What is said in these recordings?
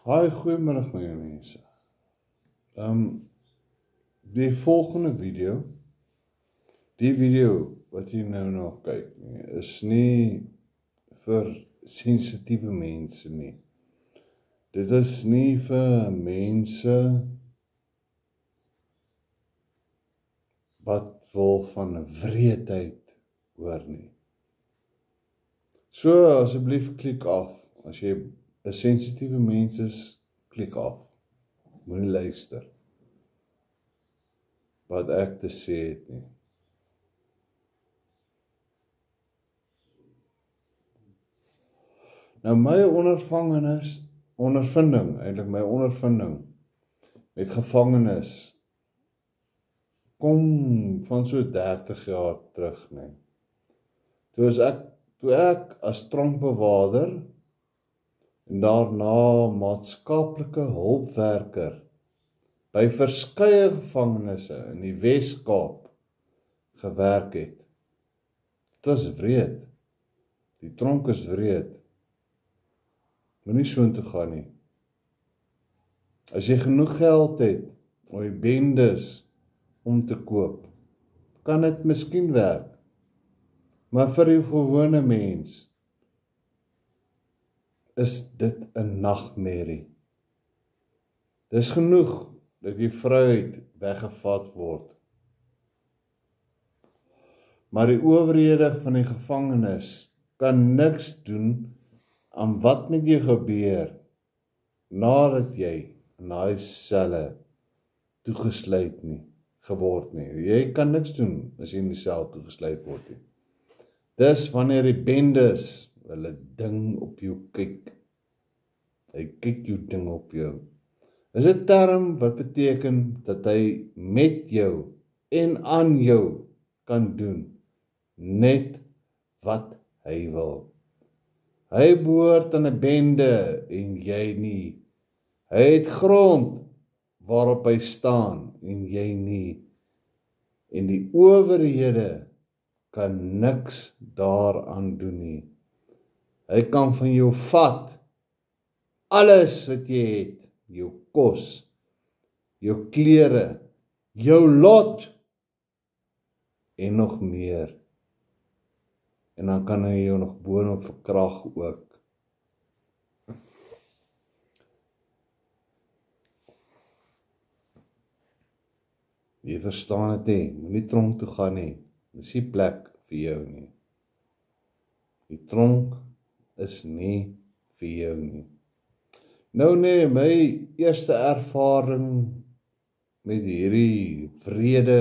Hi, goeiemiddag my mense. Die volgende video, die video wat jy nou nog kyk nie, is nie vir sensitiewe mense nie. Dit is nie vir mense wat wil van wreedheid hoor nie. So asseblief klik af. As jy 'n sensitiewe mens is, klik af. Moenie luister wat ek te sê het nie. Nou my ondervinding met gevangenes kom van so 30 jaar terug, nee. Toe ek as tronkbewaarder en daarna maatskaplike hulpwerker by verskeie gevangenisse in die Wes-Kaap gewerk het. Dit was wreed. Die tronk is wreed. Moenie soontoe gaan nie. As jy genoeg geld het om die bendes om te koop, kan dit miskien werk. Maar vir die gewone mens is dit 'n nagmerrie. Dis genoeg dat die vryheid weggevat word. Maar die owerhede van die gevangenis kan niks doen aan wat met jou gebeur nadat jy in daai selle toegesluit geword nie. Jy kan niks doen as jy in die sel toegesluit word nie. Dis wanneer die bendes hulle ding op jou kyk. Hy kyk jou ding op jou. Is 'n term wat beteken dat hy met jou en aan jou kan doen net wat hy wil. Hy behoort aan 'n bende en jy nie. Hy het grond waarop hy staan en jy nie. En die owerhede kan niks daaraan doen nie. Hy kan van jou vat alles wat jy het, jou kos, jou klere, jou lot en nog meer. En dan kan hy jou nog boonop verkrag ook. Jy verstaan dit nie, moenie tronk toe gaan nie. Dis nie plek vir jou nie. Die tronk is nie vir jou nie. Nou nee, my eerste ervaring met hierdie wrede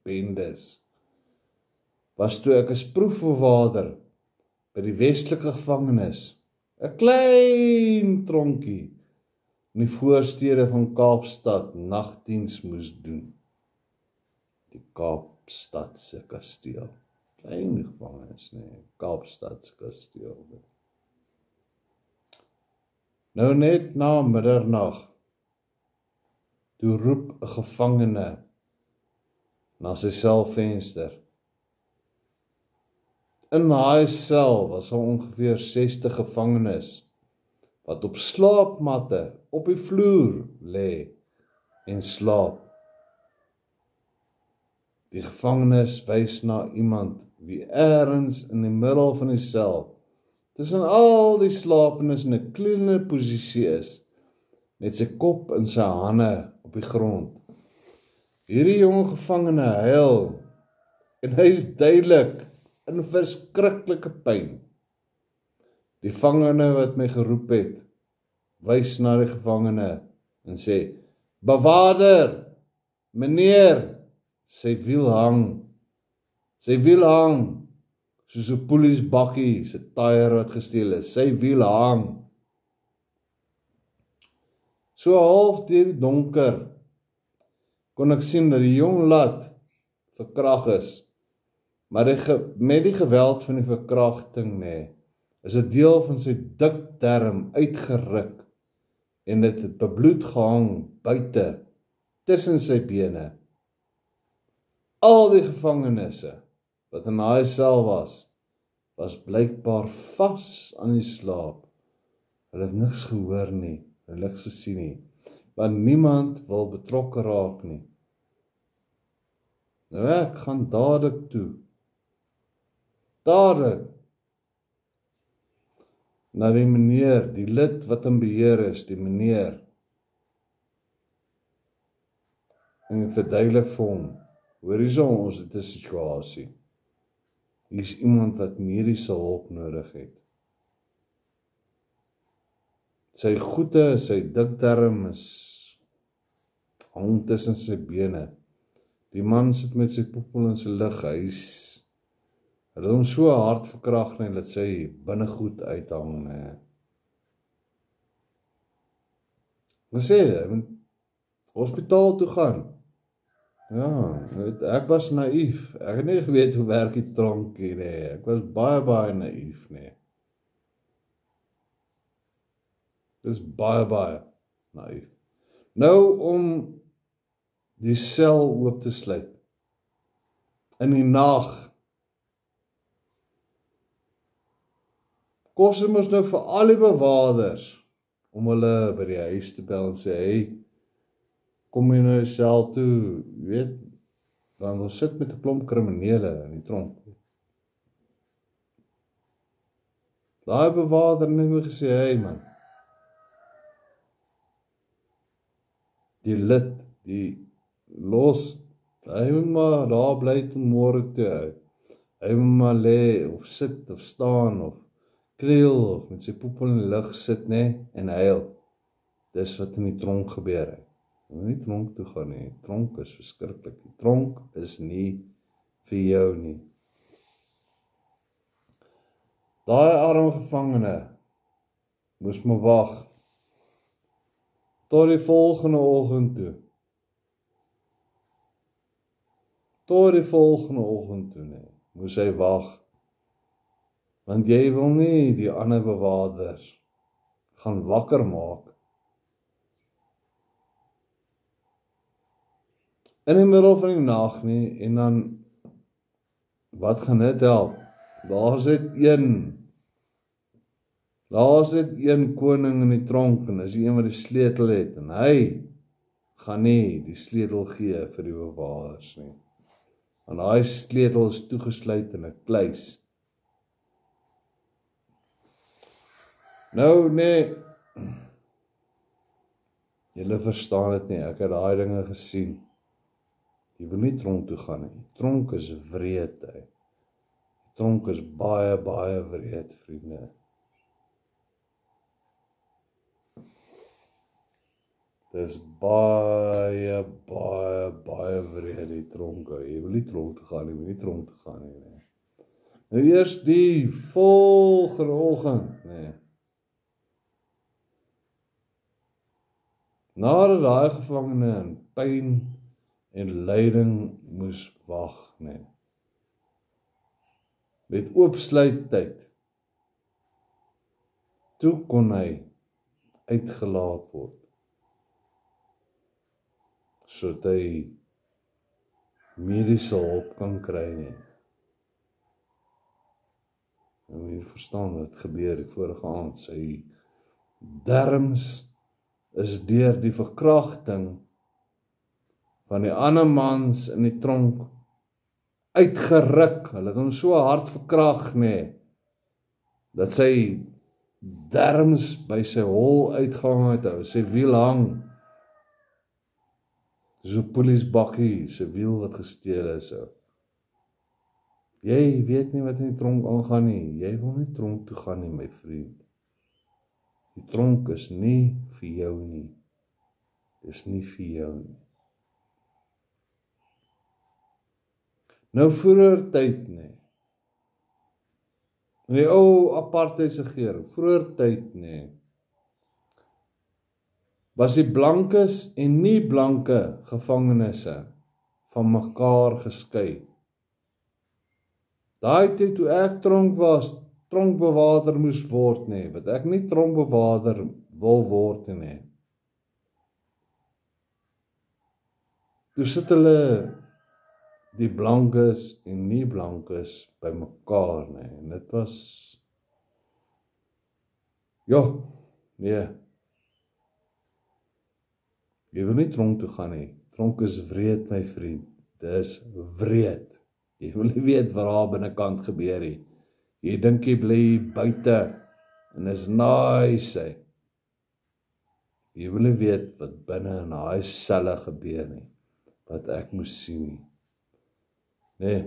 bendes was toe ek as proefbewaarder by die Westelike gevangenis, 'n klein tronkie in die voorstede van Kaapstad nagdiens moes doen. Die Kaapstadse kasteel. Klein gevangenis, nee, Kaapstadse kasteel. Nou net na middernag, toe roep 'n gevangene na sy selvenster. In daai sel was daar ongeveer 60 gevangenes wat op slaapmatte op die vloer lê en slaap. Die gevangenes wys na iemand wie ergens in die middel van die sel tussen al die slapendes in 'n kliene posisie is, met sy kop in sy hande op die grond. Hierdie jonge gevangene huil, en hy is duidelik in verskriklike pyn. Die gevangene wat my geroep het, wys na die gevangene en sê, "Bewaarder, meneer, sy wiel hang, soos 'n poeliesbakkie se tyre wat gesteel is, sy wiel hang." So half deur die donker kon ek sien dat die jong lad verkrag is, maar met die geweld van die verkrachting is 'n deel van sy dikdarm uitgeruk en dit het bebloed gehang buite tussen sy bene. Al die gevangenisse wat in daai sel was blykbaar vas aan die slaap. Hulle het niks gehoor nie. hulle niks gesien nie, want niemand wil betrokke raak nie. Nou ek gaan dadelik toe, dadelik, na die meneer, die lid wat in beheer is, die meneer, en verduidelik vir hom, hoor hierso, ons het 'n situasie. Hier is iemand wat mediese hulp nodig het. Sy goede, sy dikdarm hang tussen sy bene. Die man sit met sy poepel in sy lig, hulle het hom so hard verkrag net dat sy binnegoed uithang. Wat sê jy? Hy moet hospitaal toe gaan. Ja, ek was naïef. Ek het nie geweet hoe werk die tronkie nie. Ek was baie naïef nie. Dis baie naïef. Nou om die sel oop te sluit. In die nag. Kos mos nou vir al die bewakers om hulle by die huis te bel en sê, hey, kom jy nou die sel toe, weet, want ons sit met 'n klomp kriminele in die tronk. Daai bewaker het net gesê, hey man, die lid, die los, hy moet maar daar bly tot môre toe, hy moet maar lê, of sit, of staan, of kreel, of met sy poepel in die lug sit, en huil. Dis wat in die tronk gebeur het. Nie tronk toe gaan nie, tronk is verskriklik, die tronk is nie vir jou nie. Daai arme gevangene moes maar wag tot die volgende oggend toe. Tot die volgende oggend toe, moes hy wag, want jy wil nie die ander bewakers gaan wakker maak in die middel van die nag nie, en dan, wat gaan dit help? Daar sit een koning in die tronk, en is die een wat die sleutel het, en hy gaan nie die sleutel gee vir die bewakers nie, want daai sleutel is toegesluit in 'n kluis. Nou julle verstaan dit nie, ek het daai dinge gesien. Jy wil nie tronk toe gaan nie. Tronk is wreed, Tronk is baie wreed, vriende. Dis baie wreed, die tronk. Jy wil nie tronk toe gaan nie, Nou eers die volgende oggend, Nadat daai gevangene in pyn en lyding moes wag, met oopsluittyd, toe kon hy uitgelaat word, sodat hy mediese hulp kan kry, En jy verstaan wat gebeur die vorige aand, sy darmes is deur die verkragting van die ander mans in die tronk uitgeruk. Hulle het hom so hard verkrag, dat sy darmes by sy hol uitgehang het, sy wiel hang. So 'n polisbakkie, sy wiel wat gesteel is. Jy weet nie wat in die tronk aangaan nie. Jy wil nie tronk toe gaan nie, my vriend. Die tronk is nie vir jou nie. Dis nie vir jou nie. Nou vroeër tyd, in die ou apartheidsregering, vroeër tyd, was die blankes en nie blanke gevangenisse van mekaar geskei. Daai tyd toe ek tronk was, tronkbewaarder moes word, wat ek nie tronkbewaarder wil word, Toe sit hulle die blankes en nie blankes by mekaar, en dit was, Jy wil nie tronk toe gaan nie. Tronk is wreed, my vriend. Dis wreed. Jy wil nie weet wat daar binnekant gebeur nie. Jy dink jy bly buite en is nice. Jy wil nie weet wat binne in daai selle gebeur nie. Wat ek moes sien nie. Nee.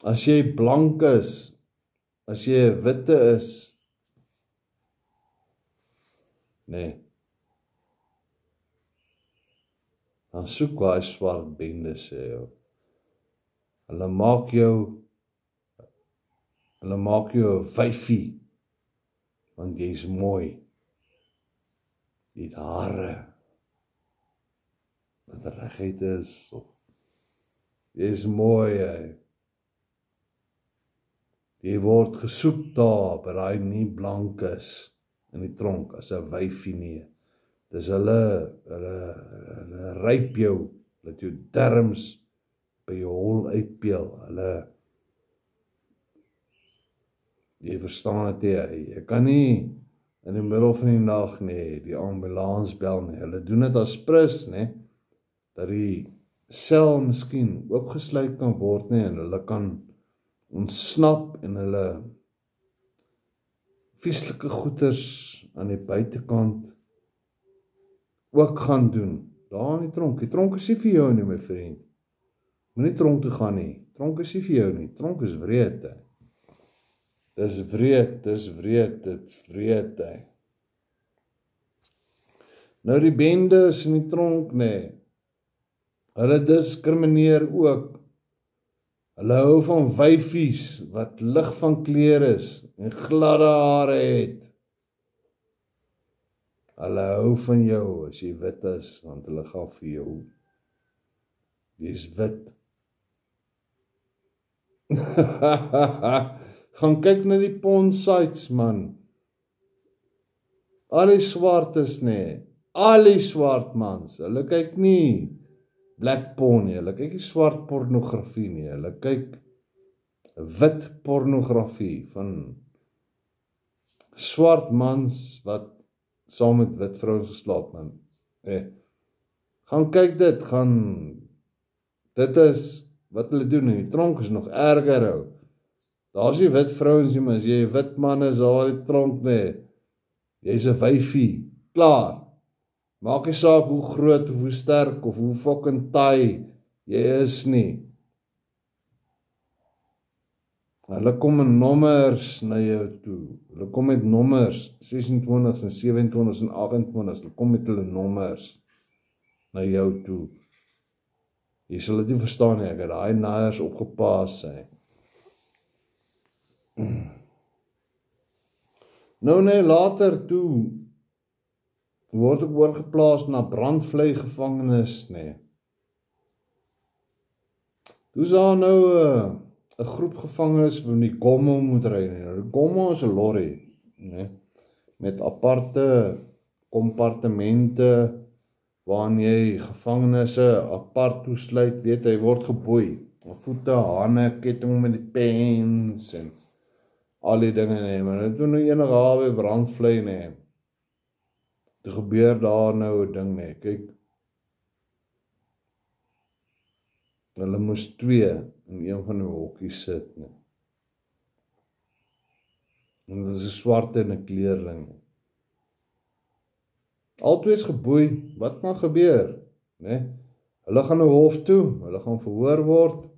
As jy blank is, as jy 'n witte is, nee, dan soek daai swart bendes, Hulle maak jou 'n wyfie, want jy's mooi. Jy het hare, wat reguit is, of jy's mooi, Jy word gesoek daar, by daai nie blank is, in die tronk, as 'n wyfie nie. Dis hulle ryp jou, hulle het jou darmes by jou hol uitpeel, jy verstaan dit, jy kan nie in die middel van die nag nie, die ambulans bel nie, hulle doen dit as prins, dat die sel miskien oopgesluit kan word, en hulle kan ontsnap en hulle vieslike goeters aan die buitekant ook gaan doen, daar in die tronk. Die tronk is nie vir jou nie, my vriend. Moenie tronk toe gaan nie. Tronk is nie vir jou nie. Tronk is wreed, Dis wreed, dis wreed, Nou die bendes in die tronk, hulle diskrimineer ook. Hulle hou van wyfies wat lig van kleur is en gladde hare het. Hulle hou van jou as jy wit is, want hulle gaan vir jou. Jy's wit. Gaan kyk na die porn sites, man. Al die swartes, al die swart mans, hulle kyk nie black porn nie, hulle kyk nie swart pornografie nie, hulle kyk wit pornografie van swart mans wat saam met wit vrouens geslaap, man. Gaan kyk dit is wat hulle doen, en die tronk is nog erger, Daar is nie wit vrouens nie, maar as jy 'n wit man is, daar in die tronk, jy's 'n wyfie, klaar. Maak nie saak hoe groot of hoe sterk of hoe fucking taai jy is nie. Hulle kom in nommers na jou toe. Hulle kom met nommers, 26 en 27 en 28, hulle kom met hulle nommers na jou toe. Jy sal dit nie verstaan nie, ek het daai naiers opgepaas, Nou later toe word ek oorgeplaas na brandvlei gevangenis, Toe is daar nou 'n groep gevangenes van die Gomo moet ry, Die Gomo is 'n lorry, met aparte kompartemente waarin jy gevangenisse apart toesluit, hy word geboei. Voete, hande, ketting met die pens en al die dinge, maar dit doen nou enige hawe brandvlei, Toe gebeur daar nou 'n ding, kyk, hulle moes 2 in een van die hokkies sit, En dit is 'n swarte en 'n kleerling, Albei is geboei, wat gaan gebeur, Hulle gaan nou hof toe, hulle gaan verhoor word.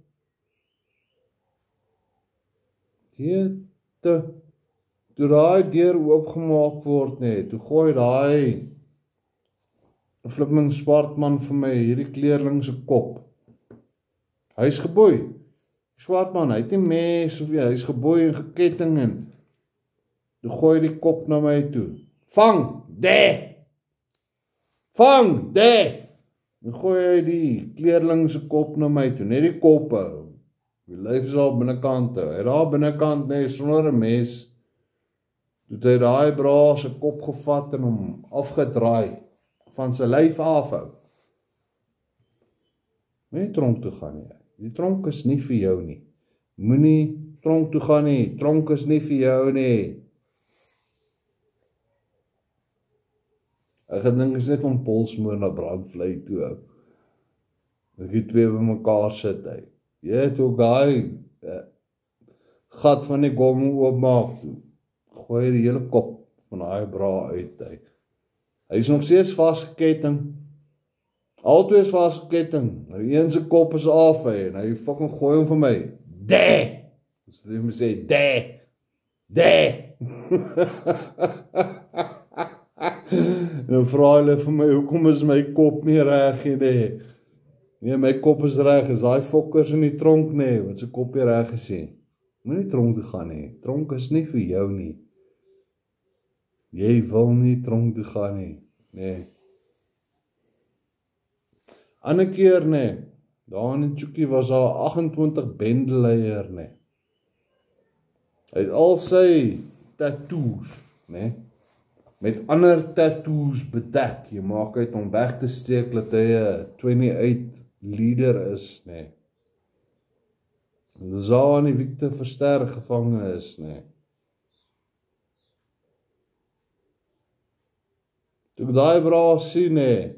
Toe daai deur oopgemaak word, toe gooi daai flipping swart man vir my hierdie kleerling se kop. Hy's geboei. Swart man, hy het nie mes of hy's geboei en geketting en toe gooi die kop na my toe. Vang, Vang, Dan gooi hy die kleerling se kop na my toe, net die koppe. Die lyf is al binnekant, hy daar binnekant, sonder 'n mes, toe hy daai bra se kop gevat en hom afgedraai, van sy lyf afhou. Nie tronk toe gaan nie, die tronk is nie vir jou nie, Moenie tronk toe gaan nie. Tronk is nie vir jou nie. Ek gedink is net van polsmoor na brandvlei toe. Ek die twee by mekaar sit, hy. Jy het ook daai gat van die gom oopmaak toe. Gooi die hele kop van daai bra uit, hy. Hy is nog steeds vasgeketting. Albei is vasgeketting. Nou een se kop is af, hy, en hy fucking gooi hom vir my. Dê! Dus hy moet sê, dê! Dê! En dan vra hulle vir my, hoekom is my kop nie reg nie? Nee, my kop is reg, is daai fokkers in die tronk nie, wat sy kop nie reg is nie. Moenie tronk toe gaan nie, tronk is nie vir jou nie. Jy wil nie tronk toe gaan nie, nee. Ander keer nee, daar in Tjoekie was daar 28 bendeleier nee. Hy het al sy tattoos, nee, met ander tattoos bedek. Jy maak uit om weg te steek dat hy 'n 28 leader is, nee. En dis daar in die Victor Verster gevangene is, nee. Toe ek daai bra sien, nee.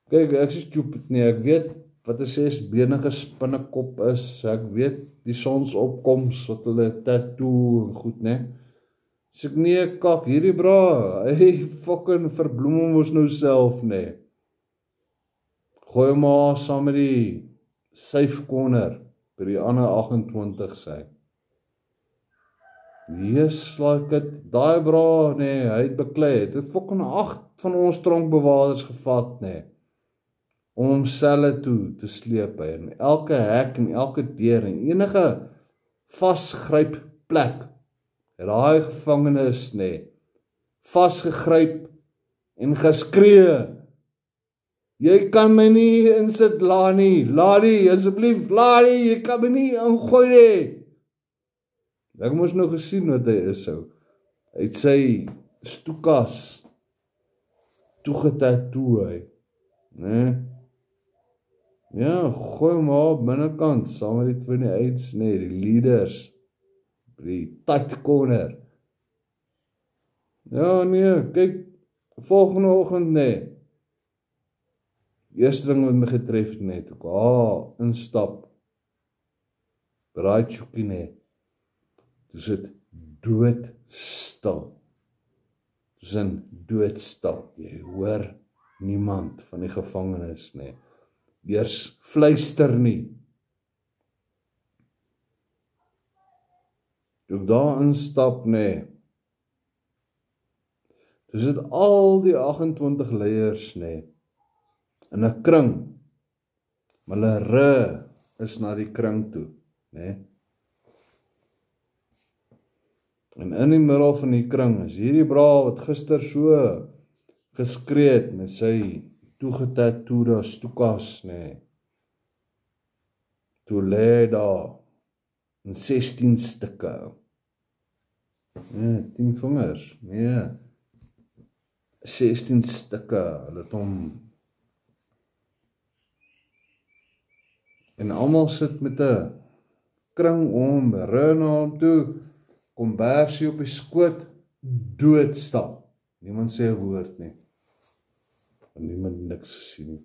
Kyk, ek is stupid nie, ek weet wat 'n 6-benige spinnekop is, ek weet die sonsopkoms, wat hulle tattoo en goed, nee. As ek nee, kak, hierdie bra, hy fucking verbloem hom ons nou self, nee. Gooi hom maar saam met die safe corner, by die ander 28 sy. Yes, like it, daai bra, nee, hy het beklei, het fucking 8 van ons tronkbewaarders gevat, nee. Om hom selle toe te sleep, en elke hek en elke deur en enige vasgryp plek, daai gevangenes, nee, vasgegryp en geskree, jy kan my nie insit, Lani, asseblief, Lani, jy kan my nie ingooi nie. Ek moes nou gesien wat hy is, so. Hy het sy stoekas toegetattoo, hy, nee. Ja, gooi maar op binnekant, saam met die 28's, nee, die leaders, die tight corner. Ja, nee, kyk, volgende oggend, nee, eerste ding wat my getref, nee, toe ek, instap, braai Tjoekie, nee, toe sit doodstil, doodstil, jy hoor niemand van die gevangenes, nee, eers fluister nie. Toe ek daar instap, nee, toe sit al die 28 leiers, nee, in 'n kring, maar hulle is na die kring toe, nee. En in die middel van die kring is hierdie bra wat gister so geskree het met sy toegetattoede stoekas, nee. Toe lê daar in 16 stukke. Nee, 10 vingers, nee. 16 stukke, hulle het hom. En almal sit met 'n kring om, ry na hom toe, kombersie op die skoot, doodstil. Niemand sê 'n woord nie. En niemand niks gesien nie.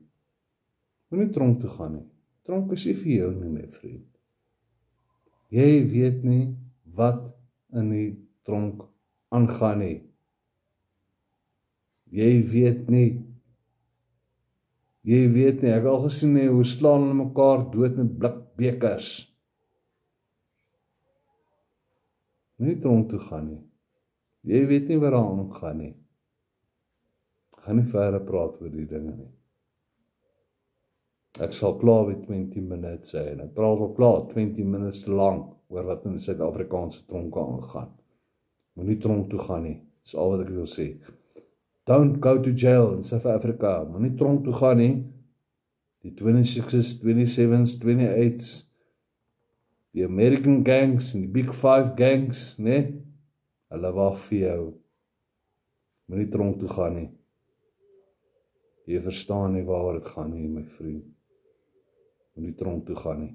Moenie tronk toe gaan nie. Tronk is nie vir jou nie, my vriend. Jy weet nie wat in die tronk aangaan nie. Jy weet nie, ek het al gesien nie, hoe slaan hulle mekaar dood met blikbekers. Moenie tronk toe gaan nie. Jy weet nie wat daar aangaan nie. Ek gaan nie verder praat oor die dinge nie. Ek sal klaar by 20 minutes sê, en ek praat al klaar 20 minutes te lang oor wat in Suid-Afrikaanse tronke aangaan. Moenie tronk toe gaan nie, dis al wat ek wil sê. Don't go to jail in South Africa, moenie tronk toe gaan nie. Die 26's, 27's, 28's, die American gangs en die Big Five gangs, nee, hulle wag vir jou. Moenie tronk toe gaan nie. Jy verstaan nie waar dit gaan nie, my vriend. Moenie tronk toe gaan nie.